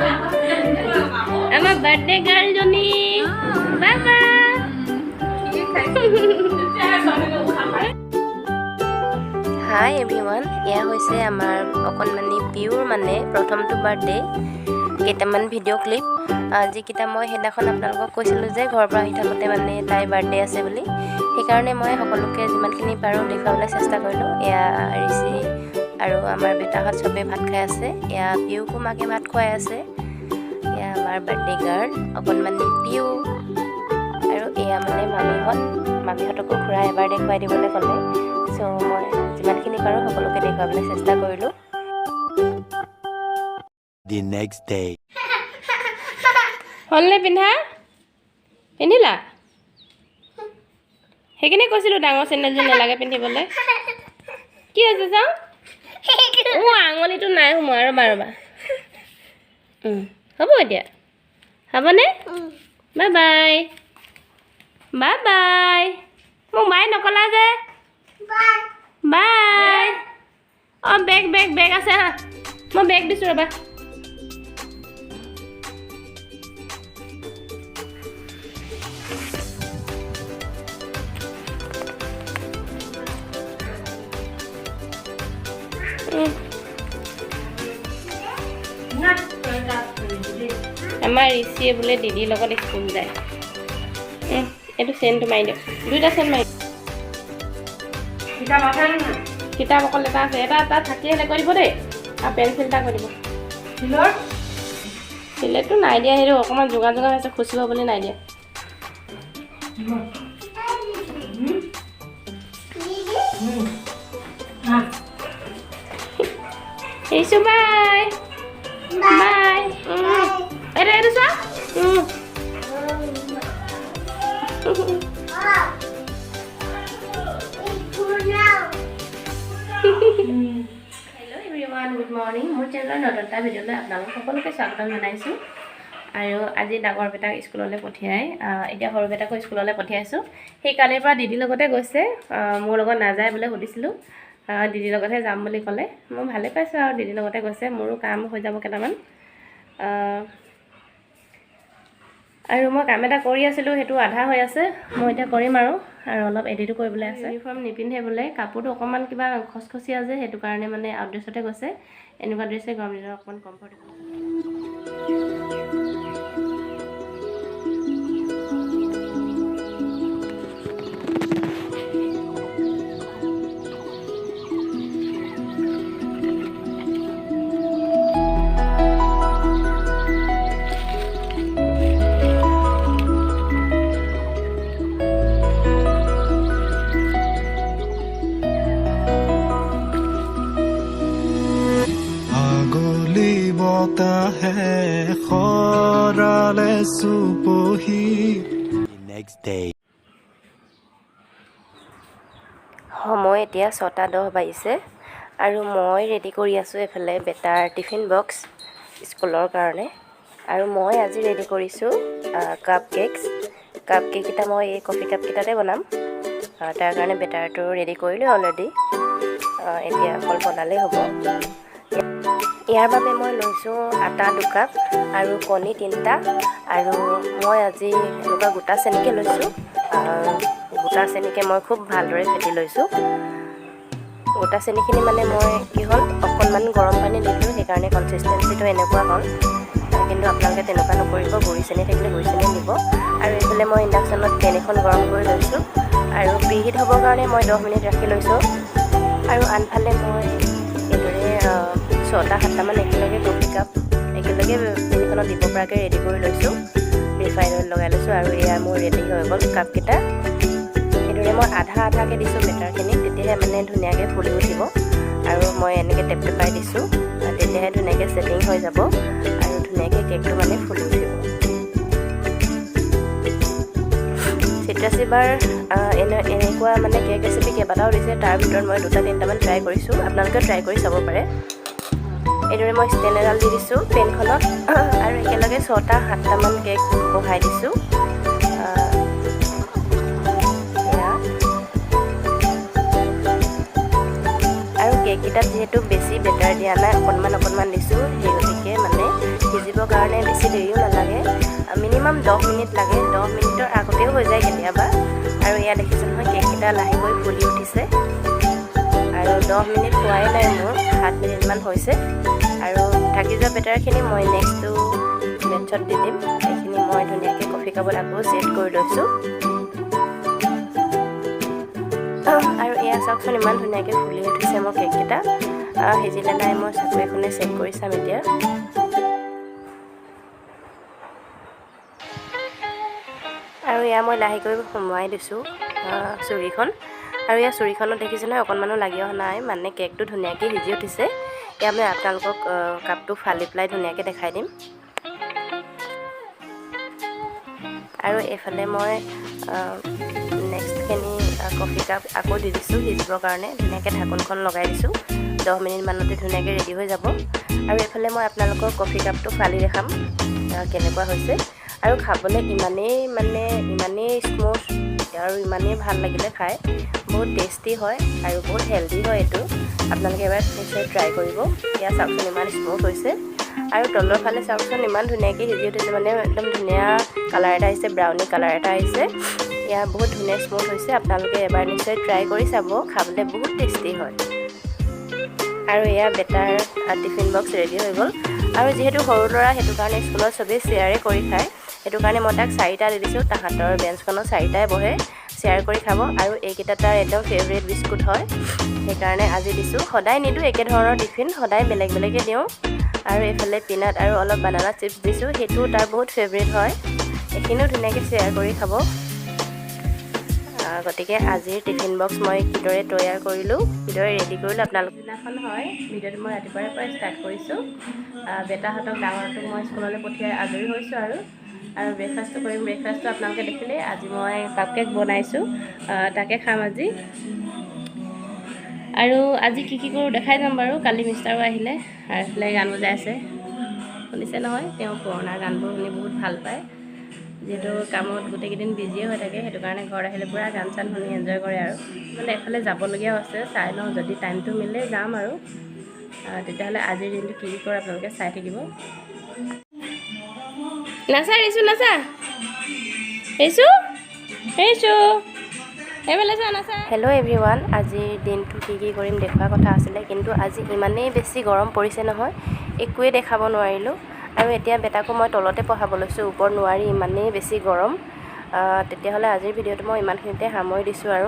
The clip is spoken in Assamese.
Ama birthday girl Joni. Baba. Hi everyone. Yeah, hoise amar okonmani pure mane prothom to birthday. Kaitamn video clip. Ji kita moi hedakhon apnalok koisilu je ghor pra ahi thakote mane tai birthday ase boli. He karone moi hokoloke jiman khini paru dekhawle chesta korilu. Ya risi aru amar beta hat sobe bhat khai ase. Ya piu ko mage bhat khoi ase. Ya amar birthday girl okonmani piu. Aru ya mane mami hotoko khura ebar dekhwai dibole kole. So moi jiman khini paru hokoloke dekhawle chesta korilu. The next day. Honle pinha? Pinila? Hekine kosilu dangor sendal je nalage pinthibole. Ki ase sa? O angoli to nai humo aro baroba. Hobo dia. Habone? Bye bye. Bye bye. Mo bye nokola je. Bye. Bye. Oh bag ase ha. Mo bag disu roba. Amar isi bole didi logot school jay. Etu send mai dio. Duita send mai. Kita okol eta ase eta ta thaki hele koribo de. A pencil ta koribo. Silet to nai dia heru okman joga hoise khusiba bole nai dia. Hey, so bye. Bye. Ada sa? Hello everyone, good morning. মোৰ চেনেলৰ নতুনটা ভিডিঅ'লৈ আপোনালোক সকলোকে স্বাগতম জনাইছো। আৰু আজি ডাঙৰ বেটাক স্কুললৈ পঠিয়াই এতিয়া সৰু বেটাকো স্কুললৈ পঠিয়াইছো। সেই কালিৰ পৰা দিদি লগতে গৈছে। মোৰ লগত নাযায় বোলে সুধিছিলো। দিদি লগতে যাম বুলি ক'লে। মই ভালে পাইছো আৰু দিদি লগতে গৈছে। মোৰো কাম হৈ যাব কেটামান। আৰু মই কাম এটা কৰি আছিলো হেতু আধা হৈ আছে। মই এটা কৰিম আৰু অলপ এডিটো কৰিবলৈ আছে। ইউনিফৰ্ম নিপিন্ধে বোলে কাপোৰটো অকমান কিবা খসখসিয়া যে হেতু কাৰণে মানে আউটড্ৰেছতে গৈছে। এনেকুৱা ড্ৰেছে গৰম দিনৰ অকমান কমফৰ্টেবল। Next day. সময় এতিয়া 6:10 বাজিছে আৰু মই ৰেডি কৰি আছো এফালে বেটাৰ টিফিন বক্স স্কুলৰ কাৰণে আৰু মই আজি ৰেডি কৰিছো কাপ কেক এটা মই এই কফি কাপ কিটাতে বনাম তাৰ কাৰণে বেটাৰটো ৰেডি কৰিলো অলৰেডি এতিয়া অকল বনালে হ'ব ইয়াৰ বাবে মই লৈছো আটা 2 কাপ আৰু কণী 3টা আৰু মই আজি এনেকুৱা গোটা চেনিকে লৈছো গোটা চেনিকে মই খুব ভালদৰে ফেটি লৈছো গোটা চেনিখিনি মানে মই কি হল অকনমান গৰম পানী দিলো সেই কাৰণে কনসিস্টেন্সিটো এনেকুৱা হ'ল কিন্তু আপোনালোকে তেনেকুৱা নকৰিব গুৰি চেনি থাকিলে গুৰি চেনি দিব আৰু এফালে মই ইন্ডাকচনত পেন এখন গৰম কৰি লৈছো আৰু প্ৰিহিট হ'বৰ কাৰণে মই 10 মিনিট ৰাখি লৈছো আৰু আনফালে মই এদৰে 6-7টা মান একেলগে কফি কাপ একেলগে পেনখনত দিব পৰাকে ৰেডি কৰি লৈছো ৰিফাইন অইল লগাই লৈছো আৰু এয়া মোৰ ৰেডি হৈ গ'ল কাপ কিটা এদৰে মই আধা দিছো বেটাৰখিনি তেতিয়াহে মানে ধুনীয়াকৈ ফুলি উঠিব আৰু মই এনেকৈ টেপ টেপাই দিছো তেতিয়াহে ধুনীয়াকৈ সেটিং হৈ যাব আৰু ধুনীয়াকৈ কেকটো মানে ফুলি উঠিব চিট্ৰাছিবাৰ এনেকুৱা মানে কেক ৰেচিপি কেইবাটাও দিছে তাৰ ভিতৰত মই 2-3টা মান ট্ৰাই কৰিছো আপোনালোকে ট্ৰাই কৰি চাব পাৰে এদৰে মই ষ্টেণ্ড এডাল দি দিছো পেনখনত আৰু একেলগে 6-7টা মান কেক বহাই দিছো আৰু কেক কিটা যেহেতু বেছি বেটাৰ দিয়া নাই অকনমান দিছো সেই গতিকে মানে ভিজিবৰ কাৰণে বেছি দেৰিও নালাগে মিনিমাম 10 মিনিট লাগে 10 মিনিটৰ আগতেও হৈ যায় কেতিয়াবা আৰু এয়া দেখিছোঁ নহয় কেককেইটা লাহেকৈ ফুলি উঠিছে আৰু 10 মিনিট হোৱাই নাই মোৰ 7 মিনিটমান হৈছে আৰু থাকি যোৱা বেটাৰখিনি মই নেক্সটটো বেটছত দি দিম এইখিনি মই ধুনীয়াকৈ কফি কাপত আকৌ ছেট কৰি লৈছোঁ আৰু এয়া চাওকচোন ইমান ধুনীয়াকৈ ফুলি উঠিছে মোৰ কেককেইটা সিজিলে নাই মই চাকু এখনে চেক কৰি চাম এতিয়া আৰু এয়া মই লাহেকৈ সোমোৱাই দিছোঁ চুৰিখন আৰু এয়া চুৰিখনত দেখিছোঁ নহয় অকণমানো লাগি অহা নাই মানে কেকটো ধুনীয়াকৈ সিজি উঠিছে এয়া মই আপোনালোকক কাপটো ফালি পেলাই ধুনীয়াকৈ দেখাই দিম আৰু এইফালে মই নেক্সটখিনি কফি কাপ আকৌ দি দিছোঁ সিজিবৰ কাৰণে ধুনীয়াকৈ ঢাকোনখন লগাই দিছোঁ 10 মিনিটমানতে ধুনীয়াকৈ ৰেডি হৈ যাব আৰু এইফালে মই আপোনালোকক কফি কাপটো ফালি দেখাম কেনেকুৱা হৈছে আৰু খাবলৈ ইমানেই স্মুথ আৰু ইমানেই ভাল লাগিলে খাই বহুত টেষ্টি হয় আৰু বহুত হেল্ডি হয় এইটো আপোনালোকে এবাৰ নিশ্চয় ট্ৰাই কৰিব এয়া চাওকচোন ইমান স্মুথ হৈছে আৰু তলৰ ফালে চাওকচোন ইমান ধুনীয়াকৈ সিজি উঠিছে মানে একদম ধুনীয়া কালাৰ এটা আহিছে ব্ৰাউনি কালাৰ এটা আহিছে এয়া বহুত ধুনীয়া স্মুথ হৈছে আপোনালোকে এবাৰ নিশ্চয় ট্ৰাই কৰি চাব খাবলৈ বহুত টেষ্টি হয় আৰু এয়া বেটাৰ টিফিন বক্স ৰেডি হৈ গ'ল আৰু যিহেতু সৰু ল'ৰা সেইটো কাৰণে স্কুলত চবেই শ্বেয়াৰে কৰি খায় সেইটো কাৰণে মই তাক 4টা দি দিছোঁ তাহাঁতৰ বেঞ্চখনত 4টাই বহে শ্বেয়াৰ কৰি খাব আৰু এইকেইটা তাৰ একদম ফেভৰেট বিস্কুট হয় সেইকাৰণে আজি দিছোঁ সদায় নিদিওঁ একেধৰণৰ টিফিন সদায় বেলেগ বেলেগে দিওঁ আৰু এইফালে পিনাট আৰু অলপ বানানা চিপছ দিছোঁ সেইটো তাৰ বহুত ফেভৰেট হয় এইখিনিও ধুনীয়াকৈ শ্বেয়াৰ কৰি খাব গতিকে আজিৰ টিফিন বক্স মই কিদৰে তৈয়াৰ কৰিলোঁ কিদৰে ৰেডি কৰিলোঁ আপোনালোকৰ দিনাখন হয় ভিডিঅ'টো মই ৰাতিপুৱাৰ পৰা ষ্টাৰ্ট কৰিছোঁ বেটাহঁতক ডাঙৰটোক মই স্কুললৈ পঠিয়াই আজৰি হৈছোঁ আৰু ব্ৰেকফাষ্টটো কৰিম ব্ৰেকফাষ্টটো আপোনালোকে দেখিলে আজি মই কাপ কেক বনাইছোঁ তাকে খাম আজি আৰু আজি কি কৰোঁ দেখাই যাম বাৰু কালি মিষ্টাৰো আহিলে আৰু এইফালে গান বজাই আছে শুনিছে নহয় তেওঁ পুৰণা গানবোৰ শুনি বহুত ভাল পায় যিহেতু কামত গোটেইকেইদিন বিজিয়ে হৈ থাকে সেইটো কাৰণে ঘৰত আহিলে পূৰা গান চান শুনি এনজয় কৰে আৰু মানে এফালে যাবলগীয়াও আছে চাই লওঁ যদি টাইমটো মিলে যাম আৰু তেতিয়াহ'লে আজিৰ দিনটো কি কৰে আপোনালোকে চাই থাকিব নাচা ৰিচু নাচা ৰিচু এইফালে চা নাচা হেল্ল' এভৰিৱান আজিৰ দিনটো কি কৰিম দেখুওৱা কথা আছিলে কিন্তু আজি ইমানেই বেছি গৰম পৰিছে নহয় একোৱে দেখাব নোৱাৰিলোঁ আৰু এতিয়া বেটাকো মই তলতে পঢ়াব লৈছোঁ ওপৰত নোৱাৰি ইমানেই বেছি গৰম তেতিয়াহ'লে আজিৰ ভিডিঅ'টো মই ইমানখিনিতে সামৰি দিছোঁ আৰু